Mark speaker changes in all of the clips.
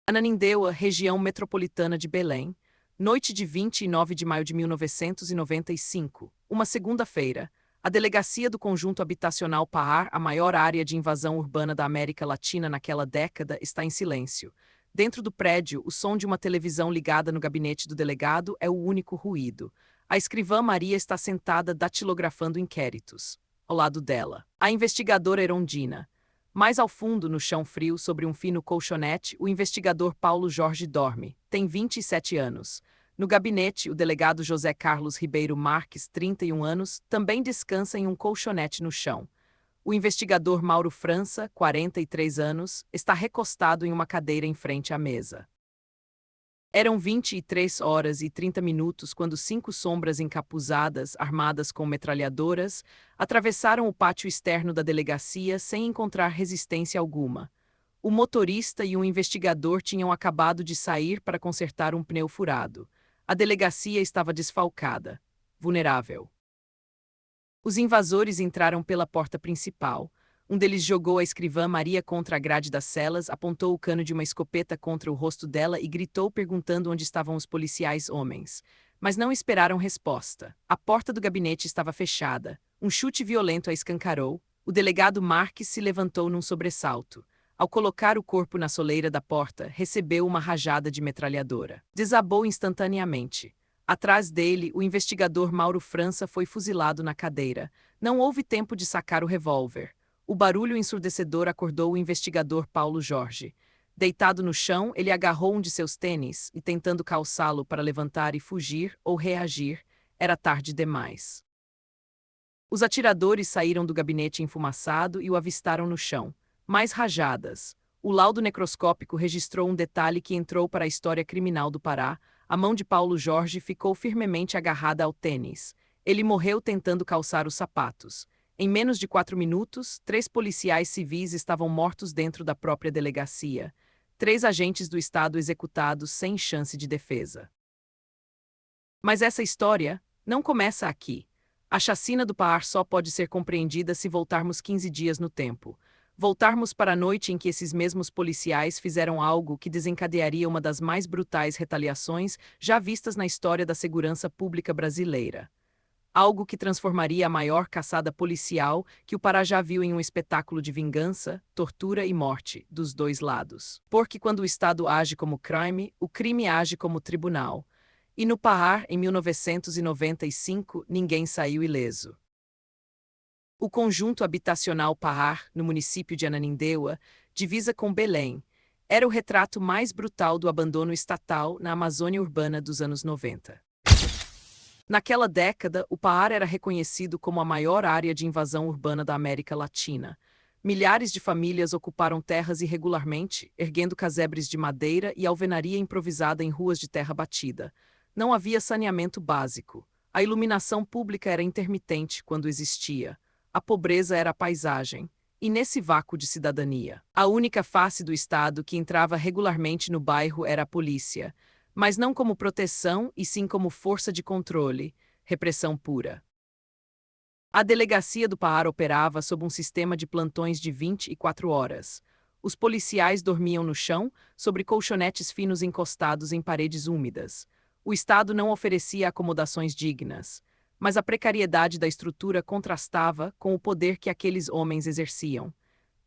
Speaker 1: Ananindeua, região metropolitana de Belém, noite de 29 de maio de 1995, uma segunda-feira, a delegacia do Conjunto Habitacional Parrar, a maior área de invasão urbana da América Latina naquela década, está em silêncio. Dentro do prédio, o som de uma televisão ligada no gabinete do delegado é o único ruído. A escrivã Maria está sentada datilografando inquéritos. Ao lado dela, a investigadora Erondina. Mais ao fundo, no chão frio, sobre um fino colchonete, o investigador Paulo Jorge dorme. Tem 27 anos. No gabinete, o delegado José Carlos Ribeiro Marques, 31 anos, também descansa em um colchonete no chão. O investigador Mauro França, 43 anos, está recostado em uma cadeira em frente à mesa. Eram 23h30 quando 5 sombras encapuzadas, armadas com metralhadoras, atravessaram o pátio externo da delegacia sem encontrar resistência alguma. O motorista e o investigador tinham acabado de sair para consertar um pneu furado. A delegacia estava desfalcada, vulnerável. Os invasores entraram pela porta principal. Um deles jogou a escrivã Maria contra a grade das celas, apontou o cano de uma escopeta contra o rosto dela e gritou perguntando onde estavam os policiais homens. Mas não esperaram resposta. A porta do gabinete estava fechada. Um chute violento a escancarou. O delegado Marques se levantou num sobressalto. Ao colocar o corpo na soleira da porta, recebeu uma rajada de metralhadora. Desabou instantaneamente. Atrás dele, o investigador Mauro França foi fuzilado na cadeira. Não houve tempo de sacar o revólver. O barulho ensurdecedor acordou o investigador Paulo Jorge. Deitado no chão, ele agarrou um de seus tênis e, tentando calçá-lo para levantar e fugir ou reagir, era tarde demais. Os atiradores saíram do gabinete enfumaçado e o avistaram no chão. Mais rajadas. O laudo necroscópico registrou um detalhe que entrou para a história criminal do Pará. A mão de Paulo Jorge ficou firmemente agarrada ao tênis. Ele morreu tentando calçar os sapatos. Em menos de 4 minutos, 3 policiais civis estavam mortos dentro da própria delegacia. 3 agentes do Estado executados sem chance de defesa. Mas essa história não começa aqui. A chacina do Parrar só pode ser compreendida se voltarmos 15 dias no tempo. Voltarmos para a noite em que esses mesmos policiais fizeram algo que desencadearia uma das mais brutais retaliações já vistas na história da segurança pública brasileira. Algo que transformaria a maior caçada policial que o Pará já viu em um espetáculo de vingança, tortura e morte, dos dois lados. Porque quando o Estado age como crime, o crime age como tribunal. E no Pará, em 1995, ninguém saiu ileso. O Conjunto Habitacional Parrar, no município de Ananindeua, divisa com Belém, era o retrato mais brutal do abandono estatal na Amazônia urbana dos anos 90. Naquela década, o Parrar era reconhecido como a maior área de invasão urbana da América Latina. Milhares de famílias ocuparam terras irregularmente, erguendo casebres de madeira e alvenaria improvisada em ruas de terra batida. Não havia saneamento básico. A iluminação pública era intermitente quando existia. A pobreza era a paisagem. E nesse vácuo de cidadania, a única face do Estado que entrava regularmente no bairro era a polícia. Mas não como proteção e sim como força de controle, repressão pura. A delegacia do Parrar operava sob um sistema de plantões de 24 horas. Os policiais dormiam no chão, sobre colchonetes finos encostados em paredes úmidas. O Estado não oferecia acomodações dignas, mas a precariedade da estrutura contrastava com o poder que aqueles homens exerciam.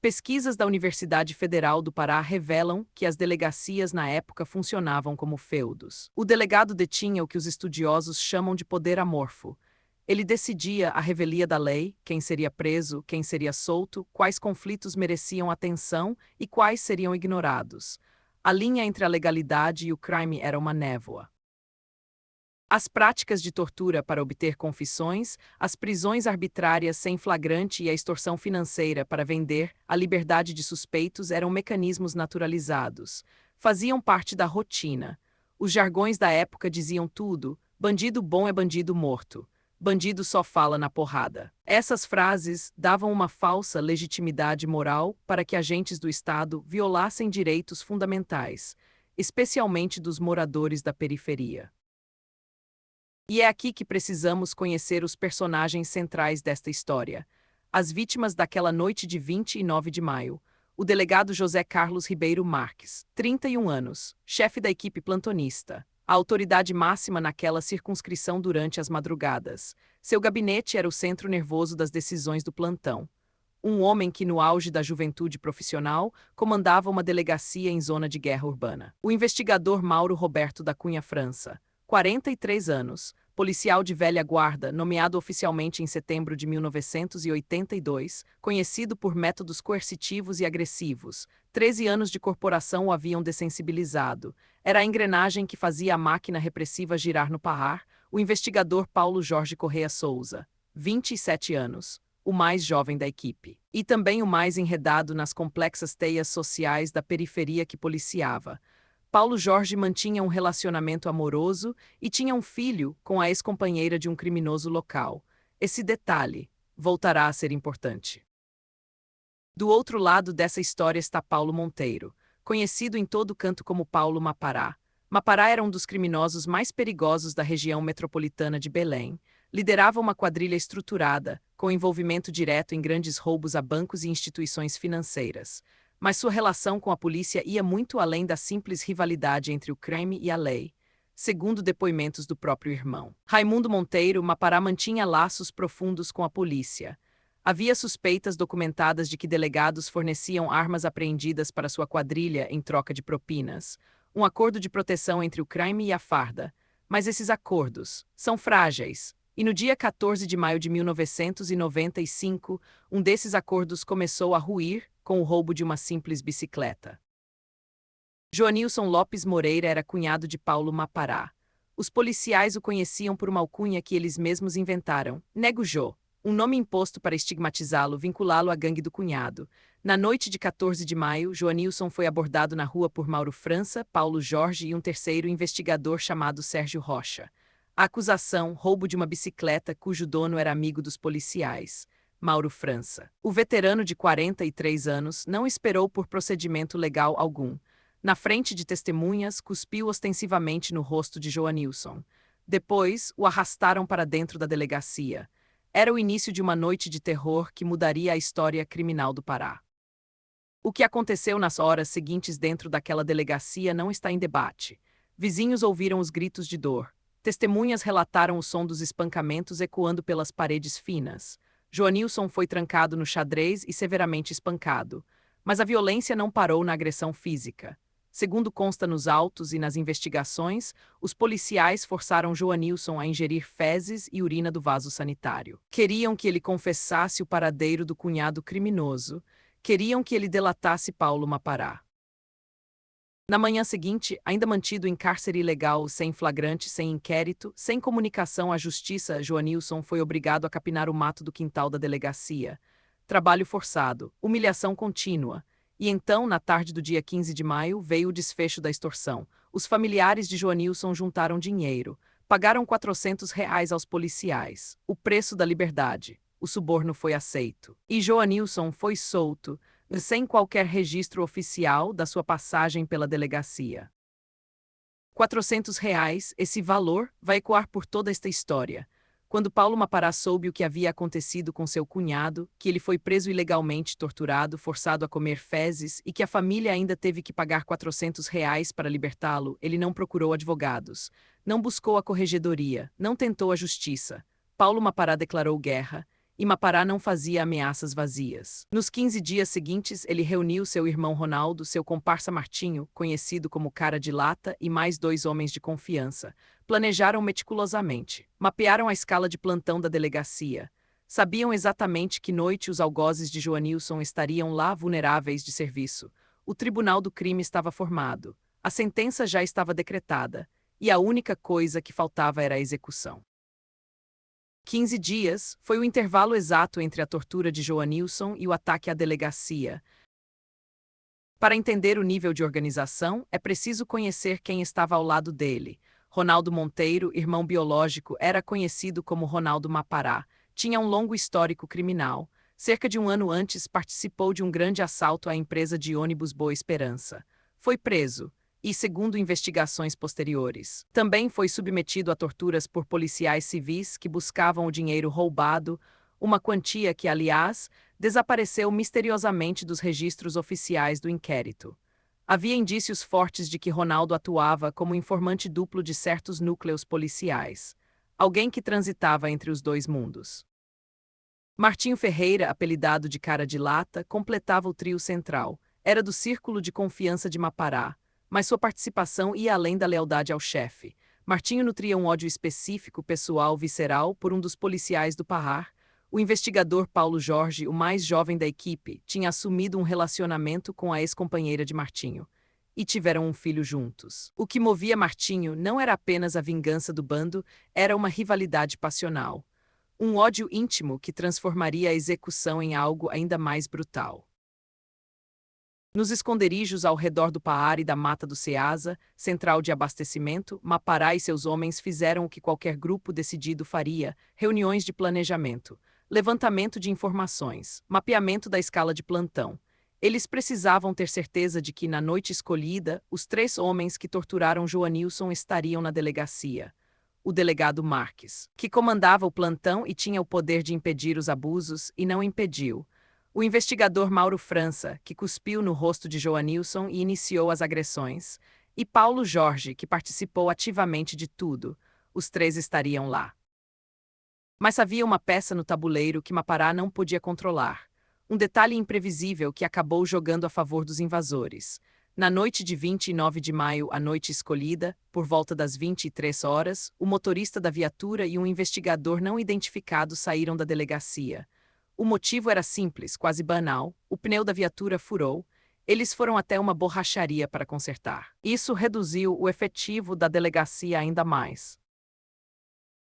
Speaker 1: Pesquisas da Universidade Federal do Pará revelam que as delegacias na época funcionavam como feudos. O delegado detinha o que os estudiosos chamam de poder amorfo. Ele decidia a revelia da lei, quem seria preso, quem seria solto, quais conflitos mereciam atenção e quais seriam ignorados. A linha entre a legalidade e o crime era uma névoa. As práticas de tortura para obter confissões, as prisões arbitrárias sem flagrante e a extorsão financeira para vender a liberdade de suspeitos eram mecanismos naturalizados. Faziam parte da rotina. Os jargões da época diziam tudo: bandido bom é bandido morto. Bandido só fala na porrada. Essas frases davam uma falsa legitimidade moral para que agentes do Estado violassem direitos fundamentais, especialmente dos moradores da periferia. E é aqui que precisamos conhecer os personagens centrais desta história. As vítimas daquela noite de 29 de maio. o delegado José Carlos Ribeiro Marques, 31 anos, chefe da equipe plantonista, a autoridade máxima naquela circunscrição durante as madrugadas. Seu gabinete era o centro nervoso das decisões do plantão. Um homem que, no auge da juventude profissional, comandava uma delegacia em zona de guerra urbana. O investigador Mauro Roberto da Cunha França, 43 anos, policial de velha guarda, nomeado oficialmente em setembro de 1982, conhecido por métodos coercitivos e agressivos. 13 anos de corporação o haviam dessensibilizado. Era a engrenagem que fazia a máquina repressiva girar no Pará. O investigador Paulo Jorge Correa Souza, 27 anos, o mais jovem da equipe. E também o mais enredado nas complexas teias sociais da periferia que policiava. Paulo Jorge mantinha um relacionamento amoroso e tinha um filho com a ex-companheira de um criminoso local. Esse detalhe voltará a ser importante. Do outro lado dessa história está Paulo Monteiro, conhecido em todo canto como Paulo Mapará. Mapará era um dos criminosos mais perigosos da região metropolitana de Belém. Liderava uma quadrilha estruturada, com envolvimento direto em grandes roubos a bancos e instituições financeiras. Mas sua relação com a polícia ia muito além da simples rivalidade entre o crime e a lei. Segundo depoimentos do próprio irmão Raimundo Monteiro, Mapará mantinha laços profundos com a polícia. Havia suspeitas documentadas de que delegados forneciam armas apreendidas para sua quadrilha em troca de propinas. Um acordo de proteção entre o crime e a farda. Mas esses acordos são frágeis. E no dia 14 de maio de 1995, um desses acordos começou a ruir com o roubo de uma simples bicicleta. Joanilson Lopes Moreira era cunhado de Paulo Mapará. Os policiais o conheciam por uma alcunha que eles mesmos inventaram, Nego Jô, um nome imposto para estigmatizá-lo, vinculá-lo à gangue do cunhado. Na noite de 14 de maio, Joanilson foi abordado na rua por Mauro França, Paulo Jorge e um terceiro investigador chamado Sérgio Rocha. A acusação, roubo de uma bicicleta cujo dono era amigo dos policiais, Mauro França. O veterano de 43 anos não esperou por procedimento legal algum. Na frente de testemunhas, cuspiu ostensivamente no rosto de Joanilson. Depois, o arrastaram para dentro da delegacia. Era o início de uma noite de terror que mudaria a história criminal do Pará. O que aconteceu nas horas seguintes dentro daquela delegacia não está em debate. Vizinhos ouviram os gritos de dor. Testemunhas relataram o som dos espancamentos ecoando pelas paredes finas. Joanilson foi trancado no xadrez e severamente espancado. Mas a violência não parou na agressão física. Segundo consta nos autos e nas investigações, os policiais forçaram Joanilson a ingerir fezes e urina do vaso sanitário. Queriam que ele confessasse o paradeiro do cunhado criminoso. Queriam que ele delatasse Paulo Mapará. Na manhã seguinte, ainda mantido em cárcere ilegal, sem flagrante, sem inquérito, sem comunicação à justiça, Joanilson foi obrigado a capinar o mato do quintal da delegacia. Trabalho forçado, humilhação contínua. E então, na tarde do dia 15 de maio, veio o desfecho da extorsão. Os familiares de Joanilson juntaram dinheiro. Pagaram R$ 400 aos policiais. O preço da liberdade. O suborno foi aceito. E Joanilson foi solto, sem qualquer registro oficial da sua passagem pela delegacia. R$ 400, esse valor vai ecoar por toda esta história. Quando Paulo Mapará soube o que havia acontecido com seu cunhado, que ele foi preso ilegalmente, torturado, forçado a comer fezes e que a família ainda teve que pagar R$ 400 para libertá-lo, ele não procurou advogados, não buscou a corregedoria, não tentou a justiça. Paulo Mapará declarou guerra, e Mapará não fazia ameaças vazias. Nos 15 dias seguintes, ele reuniu seu irmão Ronaldo, seu comparsa Martinho, conhecido como Cara de Lata, e mais 2 homens de confiança. Planejaram meticulosamente. Mapearam a escala de plantão da delegacia. Sabiam exatamente que noite os algozes de Joanilson estariam lá vulneráveis de serviço. O tribunal do crime estava formado. A sentença já estava decretada. E a única coisa que faltava era a execução. 15 dias foi o intervalo exato entre a tortura de Joanilson e o ataque à delegacia. Para entender o nível de organização, é preciso conhecer quem estava ao lado dele. Ronaldo Monteiro, irmão biológico, era conhecido como Ronaldo Mapará. Tinha um longo histórico criminal. Cerca de um ano antes, participou de um grande assalto à empresa de ônibus Boa Esperança. Foi preso. E, segundo investigações posteriores, também foi submetido a torturas por policiais civis que buscavam o dinheiro roubado uma quantia que, aliás, desapareceu misteriosamente dos registros oficiais do inquérito. Havia indícios fortes de que Ronaldo atuava como informante duplo de certos núcleos policiais, alguém que transitava entre os dois mundos. Martinho Ferreira, apelidado de Cara de Lata, completava o trio central. Era do círculo de confiança de Mapará, mas sua participação ia além da lealdade ao chefe. Martinho nutria um ódio específico, pessoal, visceral, por um dos policiais do Pará. O investigador Paulo Jorge, o mais jovem da equipe, tinha assumido um relacionamento com a ex-companheira de Martinho. E tiveram um filho juntos. O que movia Martinho não era apenas a vingança do bando, era uma rivalidade passional. Um ódio íntimo que transformaria a execução em algo ainda mais brutal. Nos esconderijos ao redor do Paar e da Mata do Ceasa, central de abastecimento, Mapará e seus homens fizeram o que qualquer grupo decidido faria: reuniões de planejamento, levantamento de informações, mapeamento da escala de plantão. Eles precisavam ter certeza de que, na noite escolhida, os 3 homens que torturaram Joanilson estariam na delegacia. O delegado Marques, que comandava o plantão e tinha o poder de impedir os abusos, e não impediu. O investigador Mauro França, que cuspiu no rosto de Joanilson e iniciou as agressões. E Paulo Jorge, que participou ativamente de tudo. Os 3 estariam lá. Mas havia uma peça no tabuleiro que Mapará não podia controlar. Um detalhe imprevisível que acabou jogando a favor dos invasores. Na noite de 29 de maio, a noite escolhida, por volta das 23 horas, o motorista da viatura e um investigador não identificado saíram da delegacia. O motivo era simples, quase banal: o pneu da viatura furou. Eles foram até uma borracharia para consertar. Isso reduziu o efetivo da delegacia ainda mais.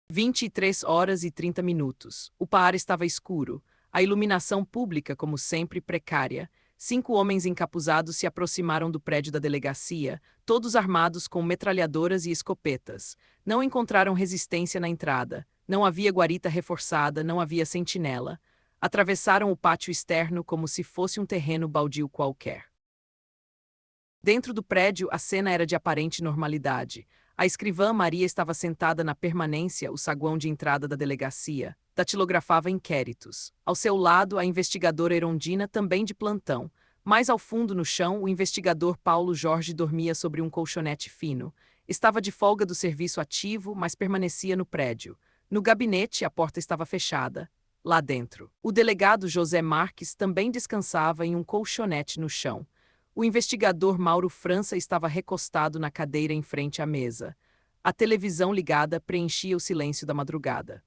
Speaker 1: 23 horas e 30 minutos. O Paar estava escuro, a iluminação pública, como sempre, precária. 5 homens encapuzados se aproximaram do prédio da delegacia, todos armados com metralhadoras e escopetas. Não encontraram resistência na entrada. Não havia guarita reforçada, não havia sentinela. Atravessaram o pátio externo como se fosse um terreno baldio qualquer. Dentro do prédio, a cena era de aparente normalidade. A escrivã Maria estava sentada na permanência, o saguão de entrada da delegacia. Datilografava inquéritos. Ao seu lado, a investigadora Erondina, também de plantão. Mais ao fundo, no chão, o investigador Paulo Jorge dormia sobre um colchonete fino. Estava de folga do serviço ativo, mas permanecia no prédio. No gabinete, a porta estava fechada. Lá dentro, o delegado José Marques também descansava em um colchonete no chão. O investigador Mauro França estava recostado na cadeira em frente à mesa. A televisão ligada preenchia o silêncio da madrugada.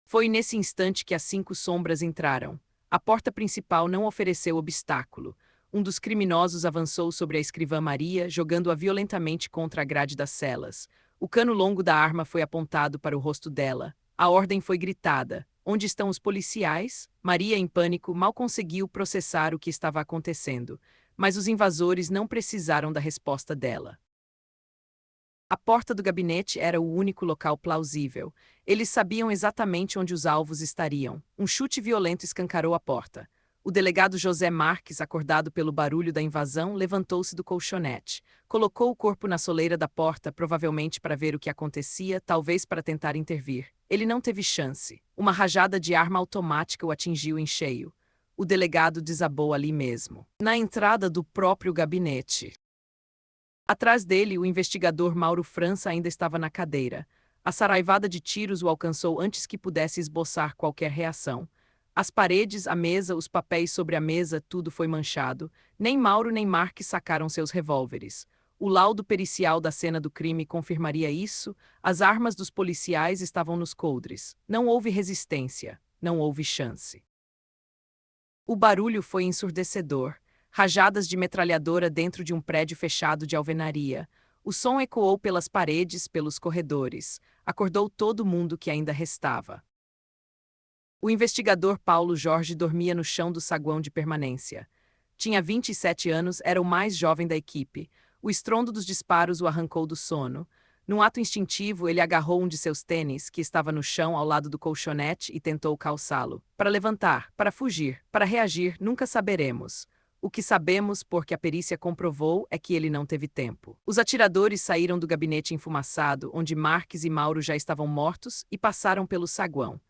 Speaker 1: Foi nesse instante que as 5 sombras entraram. A porta principal não ofereceu obstáculo. Um dos criminosos avançou sobre a escrivã Maria, jogando-a violentamente contra a grade das celas. O cano longo da arma foi apontado para o rosto dela. A ordem foi gritada. Onde estão os policiais? Maria, em pânico, mal conseguiu processar o que estava acontecendo, mas os invasores não precisaram da resposta dela. A porta do gabinete era o único local plausível. Eles sabiam exatamente onde os alvos estariam. Um chute violento escancarou a porta. O delegado José Marques, acordado pelo barulho da invasão, levantou-se do colchonete. Colocou o corpo na soleira da porta, provavelmente para ver o que acontecia, talvez para tentar intervir. Ele não teve chance. Uma rajada de arma automática o atingiu em cheio. O delegado desabou ali mesmo, na entrada do próprio gabinete. Atrás dele, o investigador Mauro França ainda estava na cadeira. A saraivada de tiros o alcançou antes que pudesse esboçar qualquer reação. As paredes, a mesa, os papéis sobre a mesa, tudo foi manchado. Nem Mauro nem Marques sacaram seus revólveres. O laudo pericial da cena do crime confirmaria isso. As armas dos policiais estavam nos coldres. Não houve resistência. Não houve chance. O barulho foi ensurdecedor. Rajadas de metralhadora dentro de um prédio fechado de alvenaria. O som ecoou pelas paredes, pelos corredores. Acordou todo mundo que ainda restava. O investigador Paulo Jorge dormia no chão do saguão de permanência. Tinha 27 anos, era o mais jovem da equipe. O estrondo dos disparos o arrancou do sono. Num ato instintivo, ele agarrou um de seus tênis, que estava no chão ao lado do colchonete, e tentou calçá-lo. Para levantar, para fugir, para reagir, nunca saberemos. O que sabemos, porque a perícia comprovou, é que ele não teve tempo. Os atiradores saíram do gabinete enfumaçado, onde Marques e Mauro já estavam mortos, e passaram pelo saguão.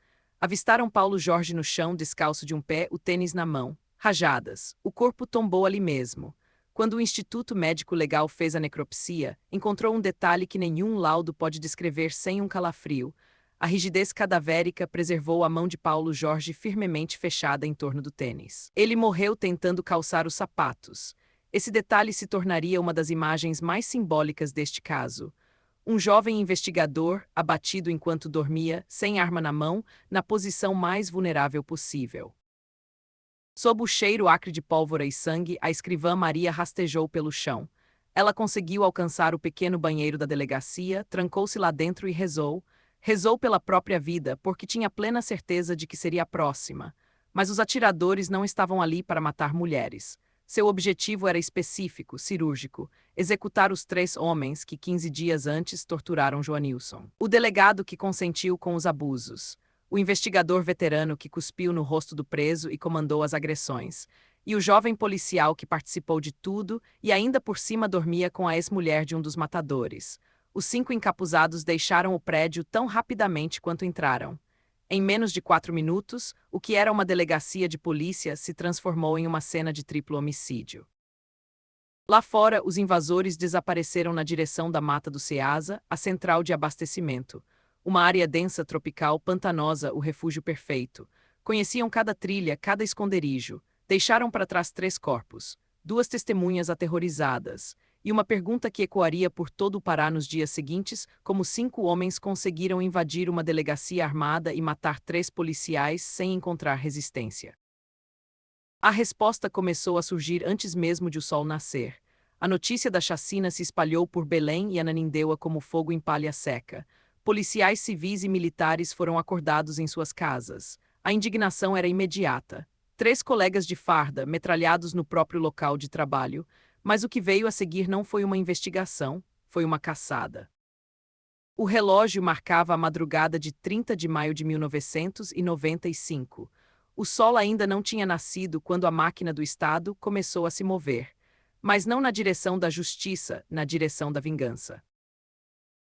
Speaker 1: Avistaram Paulo Jorge no chão, descalço de um pé, o tênis na mão. Rajadas. O corpo tombou ali mesmo. Quando o Instituto Médico Legal fez a necropsia, encontrou um detalhe que nenhum laudo pode descrever sem um calafrio. A rigidez cadavérica preservou a mão de Paulo Jorge firmemente fechada em torno do tênis. Ele morreu tentando calçar os sapatos. Esse detalhe se tornaria uma das imagens mais simbólicas deste caso. Um jovem investigador, abatido enquanto dormia, sem arma na mão, na posição mais vulnerável possível. Sob o cheiro acre de pólvora e sangue, a escrivã Maria rastejou pelo chão. Ela conseguiu alcançar o pequeno banheiro da delegacia, trancou-se lá dentro e rezou. Rezou pela própria vida, porque tinha plena certeza de que seria a próxima. Mas os atiradores não estavam ali para matar mulheres. Seu objetivo era específico, cirúrgico: executar os 3 homens que 15 dias antes torturaram Joanilson. O delegado que consentiu com os abusos. O investigador veterano que cuspiu no rosto do preso e comandou as agressões. E o jovem policial que participou de tudo e ainda por cima dormia com a ex-mulher de um dos matadores. Os 5 encapuzados deixaram o prédio tão rapidamente quanto entraram. Em menos de 4 minutos, o que era uma delegacia de polícia se transformou em uma cena de triplo homicídio. Lá fora, os invasores desapareceram na direção da Mata do Ceasa, a central de abastecimento. Uma área densa, tropical, pantanosa, o refúgio perfeito. Conheciam cada trilha, cada esconderijo. Deixaram para trás 3 corpos, 2 testemunhas aterrorizadas, e uma pergunta que ecoaria por todo o Pará nos dias seguintes: como 5 homens conseguiram invadir uma delegacia armada e matar 3 policiais sem encontrar resistência? A resposta começou a surgir antes mesmo de o sol nascer. A notícia da chacina se espalhou por Belém e Ananindeua como fogo em palha seca. Policiais civis e militares foram acordados em suas casas. A indignação era imediata. 3 colegas de farda, metralhados no próprio local de trabalho. Mas o que veio a seguir não foi uma investigação, foi uma caçada. O relógio marcava a madrugada de 30 de maio de 1995. O sol ainda não tinha nascido quando a máquina do Estado começou a se mover. Mas não na direção da justiça, na direção da vingança.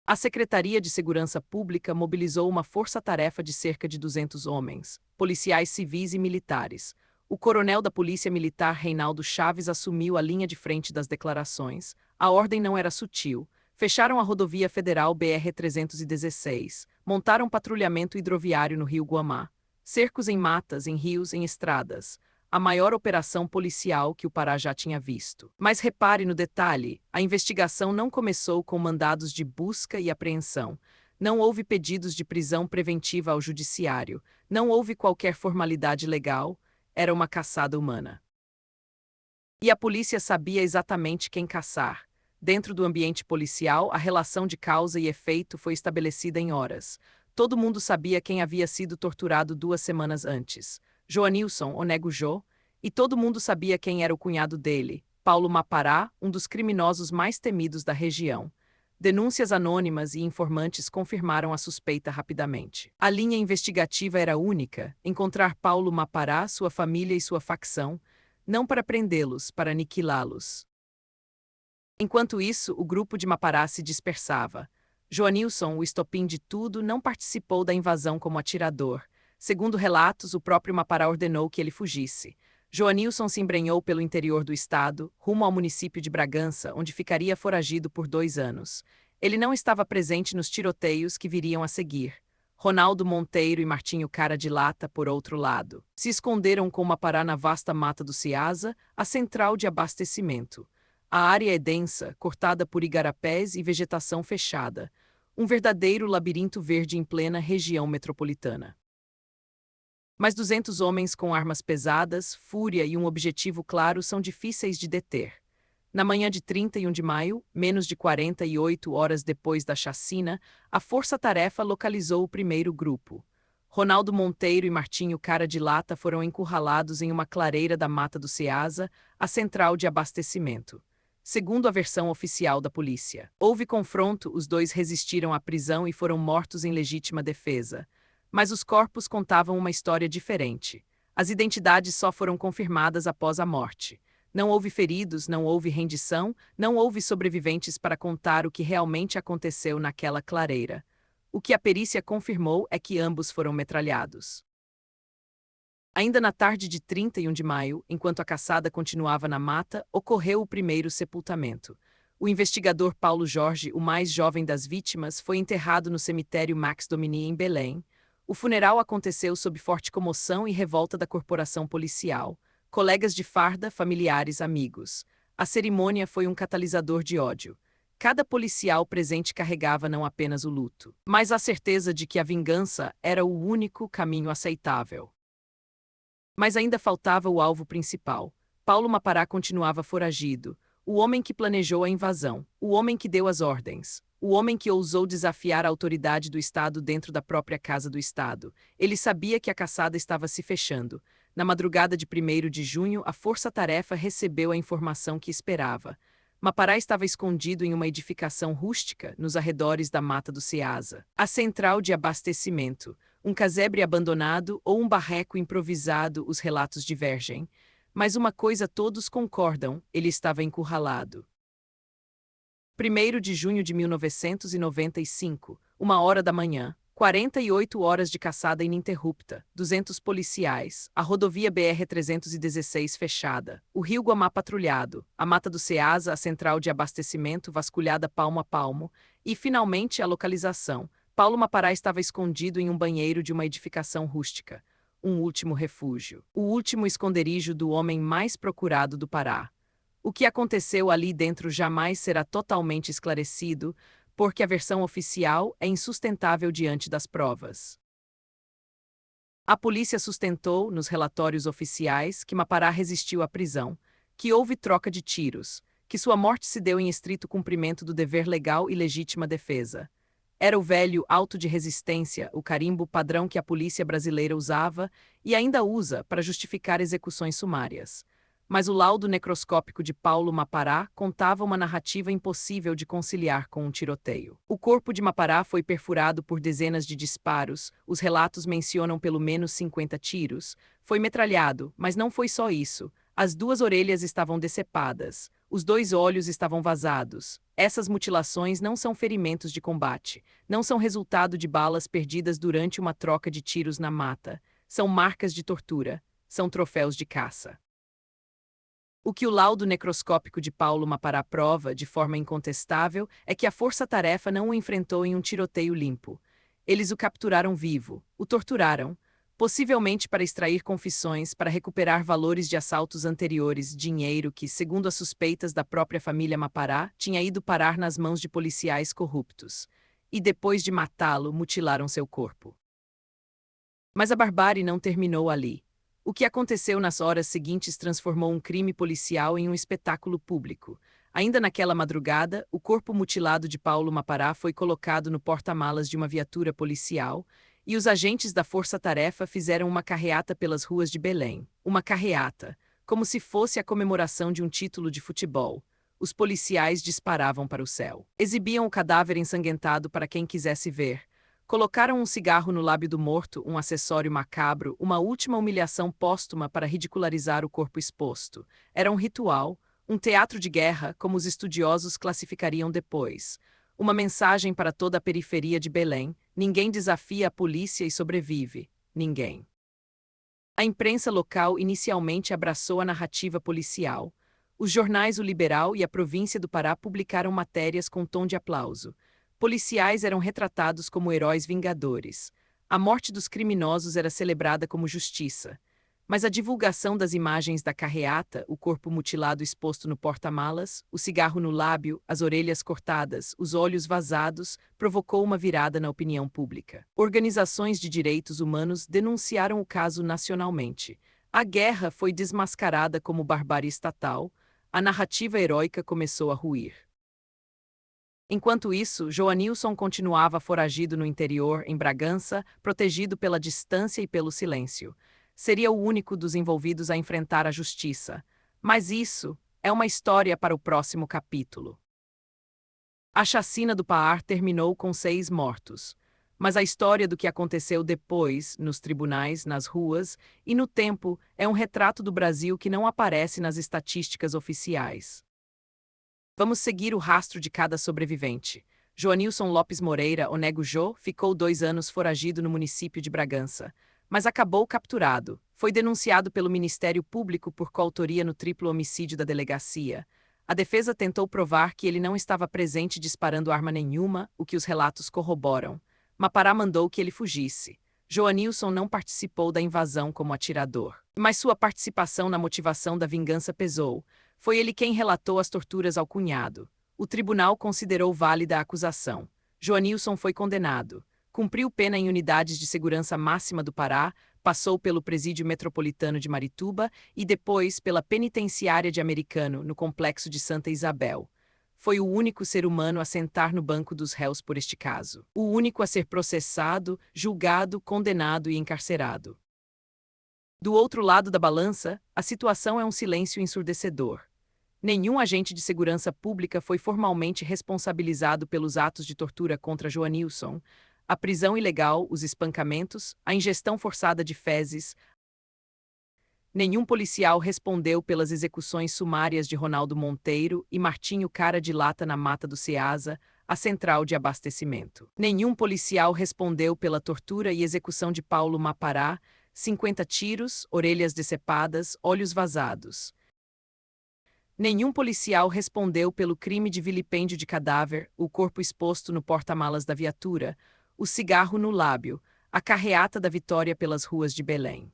Speaker 1: A Secretaria de Segurança Pública mobilizou uma força-tarefa de cerca de 200 homens, policiais civis e militares. O coronel da Polícia Militar Reinaldo Chaves assumiu a linha de frente das declarações. A ordem não era sutil. Fecharam a rodovia federal BR-316, montaram patrulhamento hidroviário no Rio Guamá, cercos em matas, em rios, em estradas. A maior operação policial que o Pará já tinha visto. Mas repare no detalhe: a investigação não começou com mandados de busca e apreensão. Não houve pedidos de prisão preventiva ao judiciário. Não houve qualquer formalidade legal. Era uma caçada humana. E a polícia sabia exatamente quem caçar. Dentro do ambiente policial, a relação de causa e efeito foi estabelecida em horas. Todo mundo sabia quem havia sido torturado 2 semanas antes: Joanilson, o Nego Jô, e todo mundo sabia quem era o cunhado dele, Paulo Mapará, um dos criminosos mais temidos da região. Denúncias anônimas e informantes confirmaram a suspeita rapidamente. A linha investigativa era única: encontrar Paulo Mapará, sua família e sua facção, não para prendê-los, para aniquilá-los. Enquanto isso, o grupo de Mapará se dispersava. Joanilson, o estopim de tudo, não participou da invasão como atirador. Segundo relatos, o próprio Mapará ordenou que ele fugisse. Joanilson se embrenhou pelo interior do estado, rumo ao município de Bragança, onde ficaria foragido por 2 anos. Ele não estava presente nos tiroteios que viriam a seguir. Ronaldo Monteiro e Martinho Cara de Lata, por outro lado, se esconderam com Mapará na vasta mata do Ceasa, a central de abastecimento. A área é densa, cortada por igarapés e vegetação fechada. Um verdadeiro labirinto verde em plena região metropolitana. Mas 200 homens com armas pesadas, fúria e um objetivo claro são difíceis de deter. Na manhã de 31 de maio, menos de 48 horas depois da chacina, a força-tarefa localizou o primeiro grupo. Ronaldo Monteiro e Martinho Cara de Lata foram encurralados em uma clareira da Mata do Ceasa, a central de abastecimento. Segundo a versão oficial da polícia, houve confronto, os 2 resistiram à prisão e foram mortos em legítima defesa. Mas os corpos contavam uma história diferente. As identidades só foram confirmadas após a morte. Não houve feridos, não houve rendição, não houve sobreviventes para contar o que realmente aconteceu naquela clareira. O que a perícia confirmou é que ambos foram metralhados. Ainda na tarde de 31 de maio, enquanto a caçada continuava na mata, ocorreu o primeiro sepultamento. O investigador Paulo Jorge, o mais jovem das vítimas, foi enterrado no cemitério Max Domini, em Belém. O funeral aconteceu sob forte comoção e revolta da corporação policial, colegas de farda, familiares, amigos. A cerimônia foi um catalisador de ódio. Cada policial presente carregava não apenas o luto, mas a certeza de que a vingança era o único caminho aceitável. Mas ainda faltava o alvo principal. Paulo Mapará continuava foragido. O homem que planejou a invasão, o homem que deu as ordens, o homem que ousou desafiar a autoridade do Estado dentro da própria casa do Estado. Ele sabia que a caçada estava se fechando. Na madrugada de 1º de junho, a força-tarefa recebeu a informação que esperava. Mapará estava escondido em uma edificação rústica nos arredores da Mata do Ceasa, a central de abastecimento. Um casebre abandonado ou um barraco improvisado, os relatos divergem. Mas uma coisa todos concordam, ele estava encurralado. 1º de junho de 1995, 1h da manhã, 48 horas de caçada ininterrupta, 200 policiais, a rodovia BR-316 fechada, o rio Guamá patrulhado, a Mata do Ceasa, a central de abastecimento vasculhada palmo a palmo, e, finalmente, a localização. Paulo Mapará estava escondido em um banheiro de uma edificação rústica. Um último refúgio. O último esconderijo do homem mais procurado do Pará. O que aconteceu ali dentro jamais será totalmente esclarecido, porque a versão oficial é insustentável diante das provas. A polícia sustentou, nos relatórios oficiais, que Mapará resistiu à prisão, que houve troca de tiros, que sua morte se deu em estrito cumprimento do dever legal e legítima defesa. Era o velho auto de resistência, o carimbo padrão que a polícia brasileira usava e ainda usa para justificar execuções sumárias. Mas o laudo necroscópico de Paulo Mapará contava uma narrativa impossível de conciliar com um tiroteio. O corpo de Mapará foi perfurado por dezenas de disparos, os relatos mencionam pelo menos 50 tiros. Foi metralhado, mas não foi só isso. As 2 orelhas estavam decepadas, os 2 olhos estavam vazados. Essas mutilações não são ferimentos de combate, não são resultado de balas perdidas durante uma troca de tiros na mata. São marcas de tortura, são troféus de caça. O que o laudo necroscópico de Paulo Mapará prova, de forma incontestável, é que a força-tarefa não o enfrentou em um tiroteio limpo. Eles o capturaram vivo, o torturaram, possivelmente para extrair confissões, para recuperar valores de assaltos anteriores, dinheiro que, segundo as suspeitas da própria família Mapará, tinha ido parar nas mãos de policiais corruptos. E depois de matá-lo, mutilaram seu corpo. Mas a barbárie não terminou ali. O que aconteceu nas horas seguintes transformou um crime policial em um espetáculo público. Ainda naquela madrugada, o corpo mutilado de Paulo Mapará foi colocado no porta-malas de uma viatura policial, e os agentes da força-tarefa fizeram uma carreata pelas ruas de Belém. Uma carreata, como se fosse a comemoração de um título de futebol. Os policiais disparavam para o céu. Exibiam o cadáver ensanguentado para quem quisesse ver. Colocaram um cigarro no lábio do morto, um acessório macabro, uma última humilhação póstuma para ridicularizar o corpo exposto. Era um ritual, um teatro de guerra, como os estudiosos classificariam depois. Uma mensagem para toda a periferia de Belém: ninguém desafia a polícia e sobrevive. Ninguém. A imprensa local inicialmente abraçou a narrativa policial. Os jornais O Liberal e a Província do Pará publicaram matérias com tom de aplauso. Policiais eram retratados como heróis vingadores. A morte dos criminosos era celebrada como justiça. Mas a divulgação das imagens da carreata, o corpo mutilado exposto no porta-malas, o cigarro no lábio, as orelhas cortadas, os olhos vazados, provocou uma virada na opinião pública. Organizações de direitos humanos denunciaram o caso nacionalmente. A guerra foi desmascarada como barbárie estatal, a narrativa heróica começou a ruir. Enquanto isso, Joanilson continuava foragido no interior, em Bragança, protegido pela distância e pelo silêncio. Seria o único dos envolvidos a enfrentar a justiça. Mas isso é uma história para o próximo capítulo. A chacina do Paar terminou com 6 mortos. Mas a história do que aconteceu depois, nos tribunais, nas ruas e no tempo, é um retrato do Brasil que não aparece nas estatísticas oficiais. Vamos seguir o rastro de cada sobrevivente. Joanilson Lopes Moreira, o Nego Jô, ficou 2 anos foragido no município de Bragança, mas acabou capturado. Foi denunciado pelo Ministério Público por coautoria no triplo homicídio da delegacia. A defesa tentou provar que ele não estava presente disparando arma nenhuma, o que os relatos corroboram. Mapará mandou que ele fugisse. Joanilson não participou da invasão como atirador, mas sua participação na motivação da vingança pesou. Foi ele quem relatou as torturas ao cunhado. O tribunal considerou válida a acusação. Joanilson foi condenado. Cumpriu pena em unidades de segurança máxima do Pará, passou pelo Presídio Metropolitano de Marituba e depois pela Penitenciária de Americano, no Complexo de Santa Isabel. Foi o único ser humano a sentar no banco dos réus por este caso. O único a ser processado, julgado, condenado e encarcerado. Do outro lado da balança, a situação é um silêncio ensurdecedor. Nenhum agente de segurança pública foi formalmente responsabilizado pelos atos de tortura contra Joanilson, a prisão ilegal, os espancamentos, a ingestão forçada de fezes. Nenhum policial respondeu pelas execuções sumárias de Ronaldo Monteiro e Martinho Cara de Lata na Mata do Ceasa, a central de abastecimento. Nenhum policial respondeu pela tortura e execução de Paulo Mapará, 50 tiros, orelhas decepadas, olhos vazados. Nenhum policial respondeu pelo crime de vilipêndio de cadáver, o corpo exposto no porta-malas da viatura, o cigarro no lábio, a carreata da vitória pelas ruas de Belém.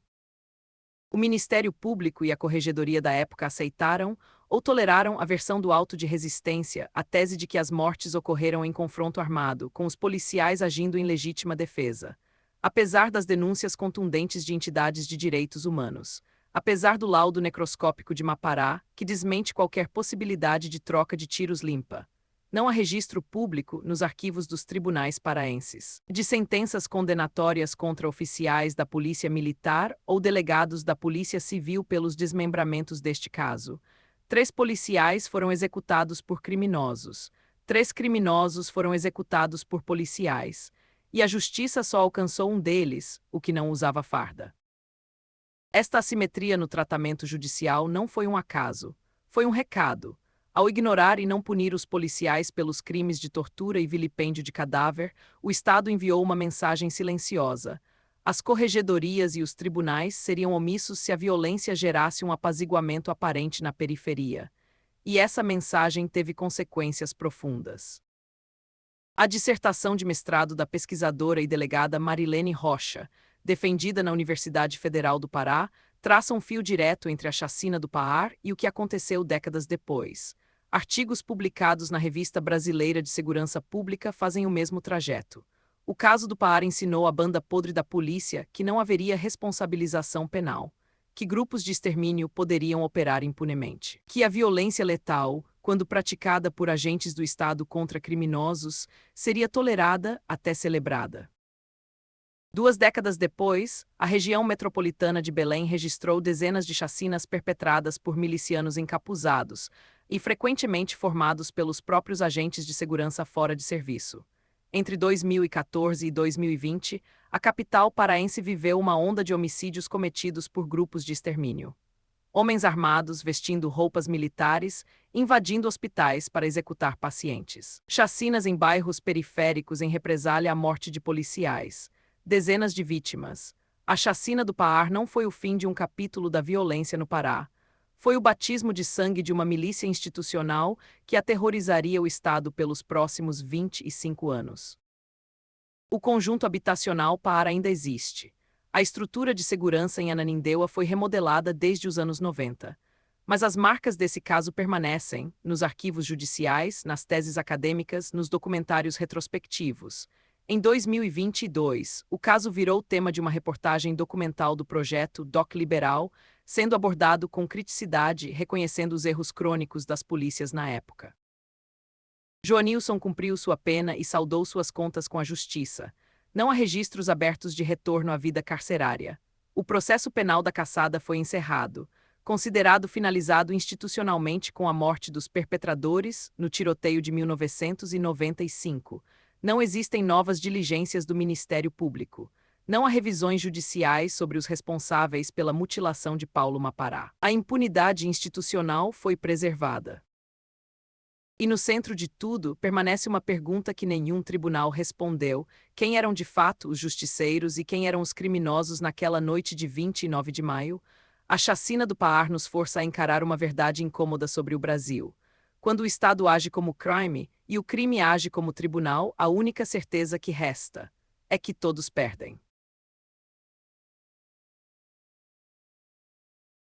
Speaker 1: O Ministério Público e a Corregedoria da época aceitaram ou toleraram a versão do auto de resistência, a tese de que as mortes ocorreram em confronto armado, com os policiais agindo em legítima defesa. Apesar das denúncias contundentes de entidades de direitos humanos. Apesar do laudo necroscópico de Mapará, que desmente qualquer possibilidade de troca de tiros limpa. Não há registro público, nos arquivos dos tribunais paraenses, de sentenças condenatórias contra oficiais da Polícia Militar ou delegados da Polícia Civil pelos desmembramentos deste caso. 3 policiais foram executados por criminosos. 3 criminosos foram executados por policiais. E a justiça só alcançou um deles, o que não usava farda. Esta assimetria no tratamento judicial não foi um acaso, foi um recado. Ao ignorar e não punir os policiais pelos crimes de tortura e vilipêndio de cadáver, o Estado enviou uma mensagem silenciosa. As corregedorias e os tribunais seriam omissos se a violência gerasse um apaziguamento aparente na periferia. E essa mensagem teve consequências profundas. A dissertação de mestrado da pesquisadora e delegada Marilene Rocha, defendida na Universidade Federal do Pará, traça um fio direto entre a chacina do Paar e o que aconteceu décadas depois. Artigos publicados na Revista Brasileira de Segurança Pública fazem o mesmo trajeto. O caso do Paar ensinou à banda podre da polícia que não haveria responsabilização penal, que grupos de extermínio poderiam operar impunemente, que a violência letal, quando praticada por agentes do Estado contra criminosos, seria tolerada até celebrada. 2 décadas depois, a região metropolitana de Belém registrou dezenas de chacinas perpetradas por milicianos encapuzados e frequentemente formados pelos próprios agentes de segurança fora de serviço. Entre 2014 e 2020, a capital paraense viveu uma onda de homicídios cometidos por grupos de extermínio. Homens armados vestindo roupas militares, invadindo hospitais para executar pacientes. Chacinas em bairros periféricos em represália à morte de policiais. Dezenas de vítimas. A chacina do Paar não foi o fim de um capítulo da violência no Pará. Foi o batismo de sangue de uma milícia institucional que aterrorizaria o Estado pelos próximos 25 anos. O conjunto habitacional Paar ainda existe. A estrutura de segurança em Ananindeua foi remodelada desde os anos 90. Mas as marcas desse caso permanecem, nos arquivos judiciais, nas teses acadêmicas, nos documentários retrospectivos. Em 2022, o caso virou tema de uma reportagem documental do projeto Doc Liberal, sendo abordado com criticidade, reconhecendo os erros crônicos das polícias na época. Joanilson cumpriu sua pena e saldou suas contas com a justiça. Não há registros abertos de retorno à vida carcerária. O processo penal da caçada foi encerrado, considerado finalizado institucionalmente com a morte dos perpetradores, no tiroteio de 1995. Não existem novas diligências do Ministério Público. Não há revisões judiciais sobre os responsáveis pela mutilação de Paulo Mapará. A impunidade institucional foi preservada. E no centro de tudo permanece uma pergunta que nenhum tribunal respondeu: quem eram de fato os justiceiros e quem eram os criminosos naquela noite de 29 de maio? A chacina do Paar nos força a encarar uma verdade incômoda sobre o Brasil. Quando o Estado age como crime e o crime age como tribunal, a única certeza que resta é que todos perdem.